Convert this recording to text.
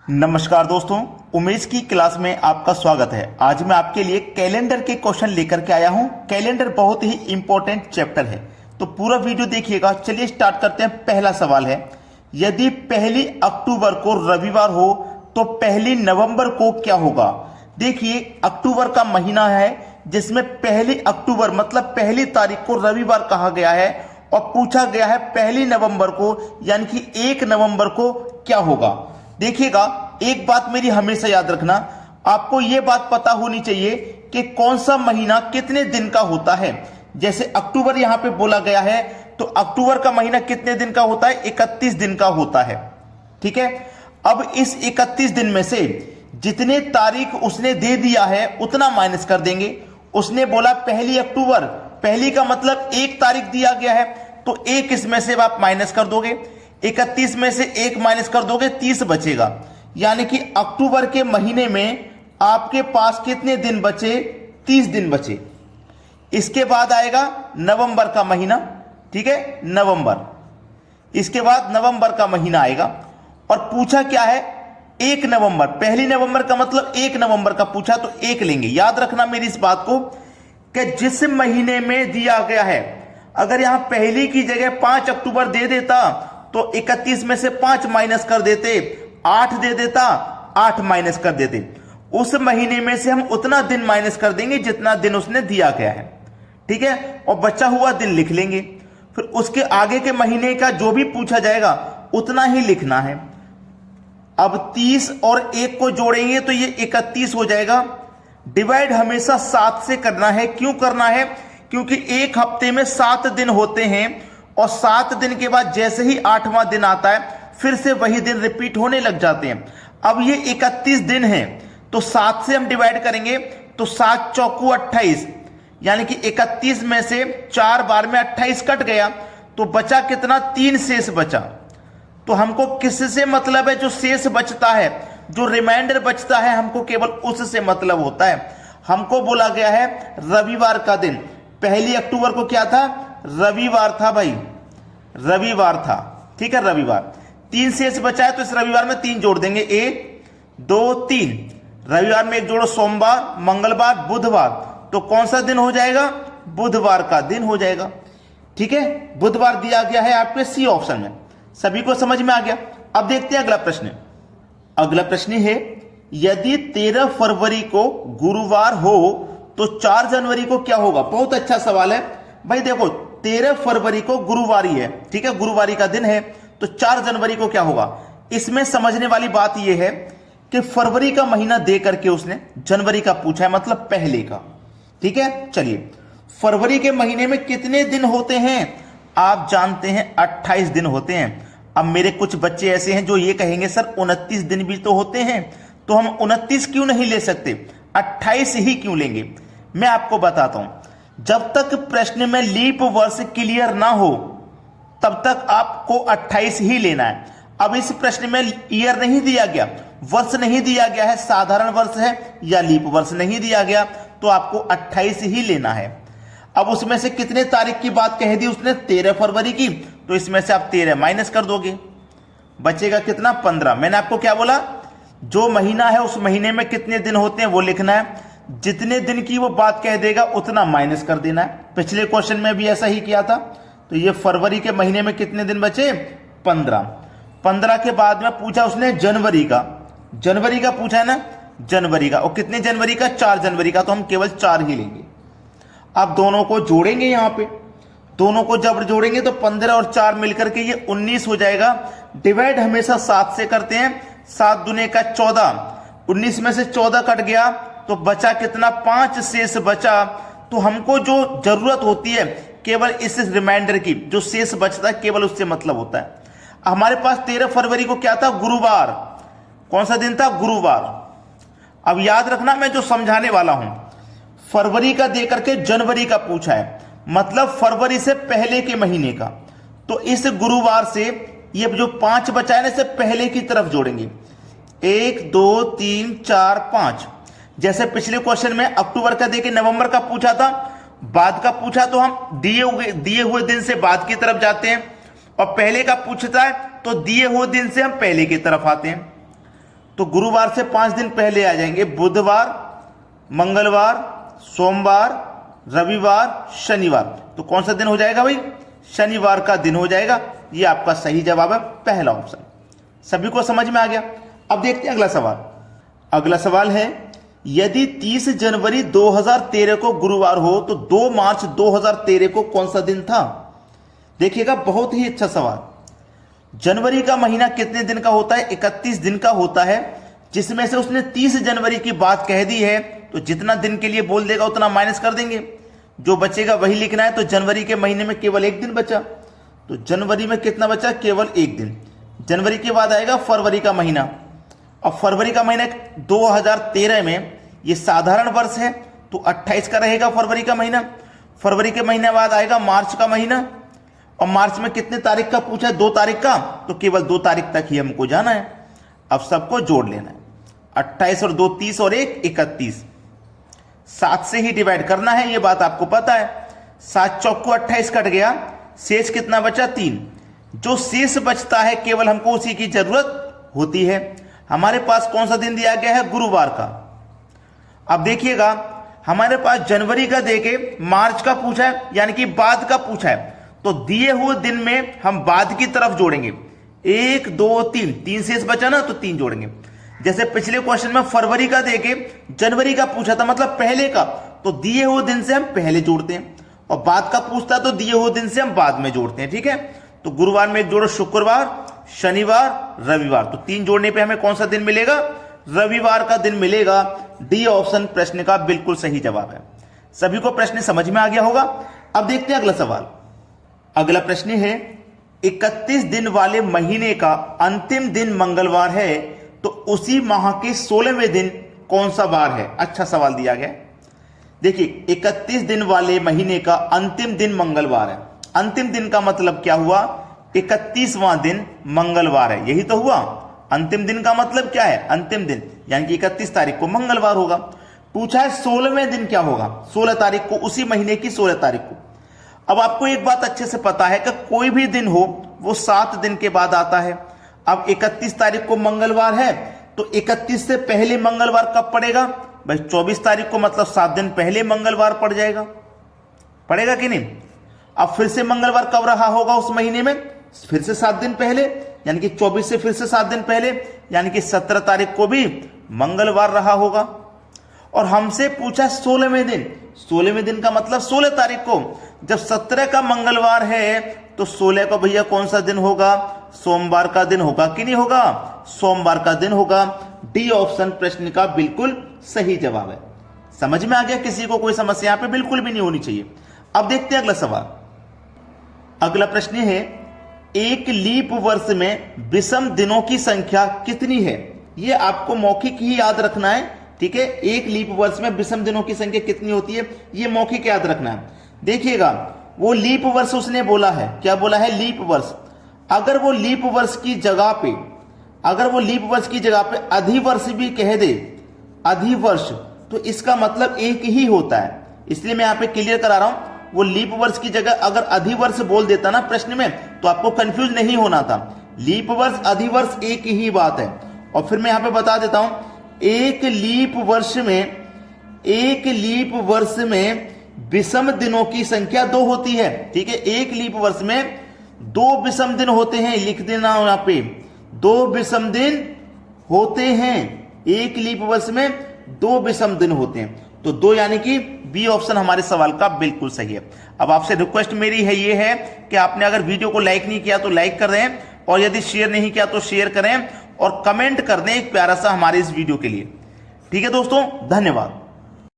नमस्कार दोस्तों, उमेश की क्लास में आपका स्वागत है। आज मैं आपके लिए कैलेंडर के क्वेश्चन लेकर के आया हूं। कैलेंडर बहुत ही इंपॉर्टेंट चैप्टर है, तो पूरा वीडियो देखिएगा। चलिए स्टार्ट करते हैं। पहला सवाल है, यदि 1 अक्टूबर को रविवार हो तो 1 नवंबर को क्या होगा। देखिए, अक्टूबर का महीना है जिसमें 1 अक्टूबर मतलब पहली तारीख को रविवार कहा गया है और पूछा गया है 1 नवंबर को यानी कि 1 नवंबर को क्या होगा। देखिएगा, एक बात मेरी हमेशा याद रखना, आपको यह बात पता होनी चाहिए कि कौन सा महीना कितने दिन का होता है। जैसे अक्टूबर यहां पे बोला गया है तो अक्टूबर का महीना कितने दिन का होता है, 31 दिन का होता है। ठीक है, अब इस 31 दिन में से जितने तारीख उसने दे दिया है उतना माइनस कर देंगे। उसने बोला 1 अक्टूबर, पहली का मतलब 1 तारीख दिया गया है तो 1 इसमें से आप माइनस कर दोगे, 31 में से 1 माइनस कर दोगे, 30 बचेगा। यानी कि अक्टूबर के महीने में आपके पास कितने दिन बचे, 30 दिन बचे। इसके बाद आएगा नवंबर का महीना, ठीक है, नवंबर। इसके बाद नवंबर का महीना आएगा और पूछा क्या है, 1 नवंबर। 1 नवंबर का मतलब 1 नवंबर का पूछा तो 1 लेंगे। याद रखना मेरी इस बात को कि जिस महीने में दिया गया है, अगर यहां पहली की जगह 5 अक्टूबर दे देता तो 31 में से 5 माइनस कर देते, 8 दे देता, 8 माइनस कर देते। उस महीने में से हम उतना दिन माइनस कर देंगे जितना दिन उसने दिया गया है, ठीक है, और बचा हुआ दिन लिख लेंगे। फिर उसके आगे के महीने का जो भी पूछा जाएगा उतना ही लिखना है। अब 30 और 1 को जोड़ेंगे तो ये 31 हो जाएगा। डिवाइड हमेशा 7 से करना है। क्यों करना है, क्योंकि एक हफ्ते में 7 दिन होते हैं और 7 दिन के बाद जैसे ही 8वां दिन आता है फिर से वही दिन रिपीट होने लग जाते हैं। अब ये 31 दिन है तो 7 से हम डिवाइड करेंगे तो 7 चौकू 28, यानी कि 31 में से 4 बार में 28 कट गया तो बचा कितना, 3 शेष बचा। तो हमको किससे मतलब है, जो शेष बचता है, जो रिमाइंडर बचता है, हमको केवल उससे मतलब होता है। हमको बोला गया है रविवार का दिन। 1 अक्टूबर को क्या था, रविवार था भाई, रविवार था, ठीक है, रविवार। 3 शेष बचा है तो इस रविवार में 3 जोड़ देंगे, 1 2 3। रविवार में 1 जोड़ो, सोमवार, मंगलवार, बुधवार, तो कौन सा दिन हो जाएगा, बुधवार का दिन हो जाएगा। ठीक है, बुधवार दिया गया है आपके सी ऑप्शन में। सभी को समझ में आ गया। अब देखते हैं अगला प्रश्न। अगला प्रश्न है, यदि 13 फरवरी को गुरुवार हो तो 4 जनवरी को क्या होगा। बहुत अच्छा सवाल है भाई। देखो, 13 फरवरी को गुरुवारी है, ठीक है, गुरुवारी का दिन है, तो 4 जनवरी को क्या होगा। इसमें समझने वाली बात यह है कि फरवरी का महीना दे करके उसने जनवरी का पूछा है, मतलब पहले का। ठीक है, चलिए, फरवरी के महीने में कितने दिन होते हैं, आप जानते हैं 28 दिन होते हैं। अब मेरे कुछ बच्चे ऐसे हैं जो ये कहेंगे सर 29 दिन भी तो होते हैं, तो हम 29 क्यों नहीं ले सकते, 28 ही क्यों लेंगे। मैं आपको बताता हूं, जब तक प्रश्न में लीप वर्ष क्लियर ना हो तब तक आपको 28 ही लेना है। अब इस प्रश्न में ईयर नहीं दिया गया, वर्ष नहीं दिया गया है, साधारण वर्ष है या लीप वर्ष नहीं दिया गया, तो आपको 28 ही लेना है। अब उसमें से कितने तारीख की बात कह दी उसने, 13 फरवरी की, तो इसमें से आप 13 माइनस कर दोगे, बचेगा कितना, 15। मैंने आपको क्या बोला, जो महीना है उस महीने में कितने दिन होते हैं वो लिखना है, जितने दिन की वो बात कह देगा उतना माइनस कर देना है। पिछले क्वेश्चन में भी ऐसा ही किया था। तो ये फरवरी के महीने में कितने दिन बचे, 15। 15 के बाद में पूछा उसने जनवरी का, जनवरी का पूछा है ना, जनवरी का, और कितने जनवरी का, 4 जनवरी का, तो हम केवल 4 ही लेंगे। अब दोनों को जोड़ेंगे, यहां पे दोनों को जब जोड़ेंगे तो 15 और 4 मिलकर के ये 19 हो जाएगा। डिवाइड हमेशा 7 से करते हैं, 7 दूने का 14, 19 में से 14 कट गया तो बचा कितना, 5 शेष बचा। तो हमको जो जरूरत होती है केवल इस रिमाइंडर की, जो शेष बचता है केवल उससे मतलब होता है। हमारे पास 13 फरवरी को क्या था, गुरुवार। कौन सा दिन था, गुरुवार। अब याद रखना, मैं जो समझाने वाला हूं, फरवरी का देकर के जनवरी का पूछा है, मतलब फरवरी से पहले के महीने का। तो इस गुरुवार से ये जो 5 बचा है ना, इसे पहले की तरफ जोड़ेंगे, 1 2 3 4 5। जैसे पिछले क्वेश्चन में अक्टूबर का देके नवंबर का पूछा था, बाद का पूछा तो हम दिए हुए दिन से बाद की तरफ जाते हैं, और पहले का पूछता है तो दिए हुए दिन से हम पहले की तरफ आते हैं। तो गुरुवार से 5 दिन पहले आ जाएंगे बुधवार, मंगलवार, सोमवार, रविवार, शनिवार। तो कौन सा दिन हो जाएगा भाई? शनिवार का दिन हो जाएगा। ये आपका सही जवाब है, पहला ऑप्शन। सभी को समझ में आ गया? अब देखते हैं अगला सवाल। अगला सवाल है, यदि 30 जनवरी 2013 को गुरुवार हो तो 2 मार्च 2013 को कौन सा दिन था? देखिएगा, बहुत ही अच्छा सवाल। जनवरी का महीना कितने दिन का होता है? 31 दिन का होता है, जिसमें से उसने 30 जनवरी की बात कह दी है, तो जितना दिन के लिए बोल देगा उतना माइनस कर देंगे, जो बचेगा वही लिखना है। तो जनवरी के महीने में केवल 1 दिन बचा, तो जनवरी में कितना बचा? केवल 1 दिन। जनवरी के बाद आएगा फरवरी का महीना, और फरवरी का महीना 2013 में ये साधारण वर्ष है, तो 28 का रहेगा फरवरी का महीना। फरवरी के महीने बाद आएगा मार्च का महीना, और मार्च में कितने तारीख का पूछा है? 2 तारीख का, तो केवल 2 तारीख तक ही हमको जाना है। अब सबको जोड़ लेना है, 28 और 2 30 और 1 31, 7 से ही डिवाइड करना है, ये बात आपको पता है। 7 चौक को 28 कट गया, शेष कितना बचा? 3। जो शेष बचता है केवल हमको उसी की जरूरत होती है। हमारे पास कौन सा दिन दिया गया है? गुरुवार का। अब देखिएगा, हमारे पास जनवरी का देके मार्च का पूछा है, यानी कि बाद का पूछा है, तो दिए हुए दिन में हम बाद की तरफ जोड़ेंगे। 1 2 3, 3 शेष बचा ना, तो 3 जोड़ेंगे। जैसे पिछले क्वेश्चन में फरवरी का देके जनवरी का पूछा था, मतलब पहले का, तो दिए हुए दिन से हम पहले जोड़ते हैं, और बाद का पूछता तो दिए हुए दिन से हम बाद में जोड़ते हैं। ठीक है, तो गुरुवार में एक जोड़ो, शुक्रवार, शनिवार, रविवार, तो 3 जोड़ने पे हमें कौन सा दिन मिलेगा? रविवार का दिन मिलेगा। डी ऑप्शन प्रश्न का बिल्कुल सही जवाब है। सभी को प्रश्न समझ में आ गया होगा? अब देखते हैं अगला सवाल। अगला प्रश्न है, 31 दिन वाले महीने का अंतिम दिन मंगलवार है, तो उसी माह के 16वें दिन कौन सा वार है? अच्छा सवाल दिया गया। देखिए, 31 दिन वाले महीने का अंतिम दिन मंगलवार है। अंतिम दिन का मतलब क्या हुआ? 31वां दिन मंगलवार है, यही तो हुआ। अंतिम दिन का मतलब क्या है? अंतिम दिन, यानी कि 31 तारीख को मंगलवार होगा। पूछा है 16वें दिन क्या होगा? 16 तारीख को, उसी महीने की 16 तारीख को। अब आपको एक बात अच्छे से पता है कि कोई भी दिन हो वो 7 दिन के बाद आता है। अब 31 तारीख को मंगलवार है, तो 31 से पहले मंगलवार कब पड़ेगा भाई? 24 तारीख को, मतलब 7 दिन पहले मंगलवार पड़ जाएगा। पड़ेगा कि नहीं? अब फिर से मंगलवार कब रहा होगा उस महीने में? फिर से 7 दिन पहले, यानी कि 24 से फिर से 7 दिन पहले, यानी कि 17 तारीख को भी मंगलवार रहा होगा। और हमसे पूछा 16वें दिन। 16वें दिन का मतलब 16 तारीख को। जब 17 का मंगलवार है, तो 16 को भैया कौन सा दिन होगा? सोमवार का दिन होगा कि नहीं होगा? सोमवार का दिन होगा। डी ऑप्शन प्रश्न का बिल्कुल सही जवाब है। समझ में आ गया? किसी को कोई समस्या यहाँ पे बिल्कुल भी नहीं होनी चाहिए। अब देखते हैं अगला सवाल। अगला प्रश्न है, एक लीप वर्ष में विषम दिनों की संख्या कितनी है? यह आपको मौखिक ही याद रखना है। ठीक है, एक लीप वर्ष में विषम दिनों की संख्या कितनी होती है, यह मौखिक याद रखना है। देखिएगा, वो लीप वर्ष उसने बोला है, क्या बोला है? लीप वर्ष। अगर वो लीप वर्ष की जगह पे, अधिवर्ष भी कह दे, अधिवर्ष, तो इसका मतलब एक ही होता है। इसलिए मैं यहां पे क्लियर करा रहा हूं। वो लीप वर्ष की जगह अगर अधिवर्ष बोल देता ना प्रश्न में, तो आपको कंफ्यूज नहीं होना था। लीप वर्ष, अधिवर्ष एक ही बात है। और फिर मैं यहां पे बता देता हूं, एक लीप वर्ष में विषम दिनों की संख्या 2 होती है। ठीक है, एक लीप वर्ष में 2 विषम दिन होते हैं। लिख देना यहां पे, 2 विषम दिन होते हैं। एक लीप वर्ष में 2 विषम दिन होते हैं। तो 2 यानी कि बी ऑप्शन हमारे सवाल का बिल्कुल सही है। अब आपसे रिक्वेस्ट मेरी है ये है कि आपने अगर वीडियो को लाइक नहीं किया तो लाइक कर दें, और यदि शेयर नहीं किया तो शेयर करें, और कमेंट कर दें एक प्यारा सा हमारे इस वीडियो के लिए। ठीक है दोस्तों, धन्यवाद।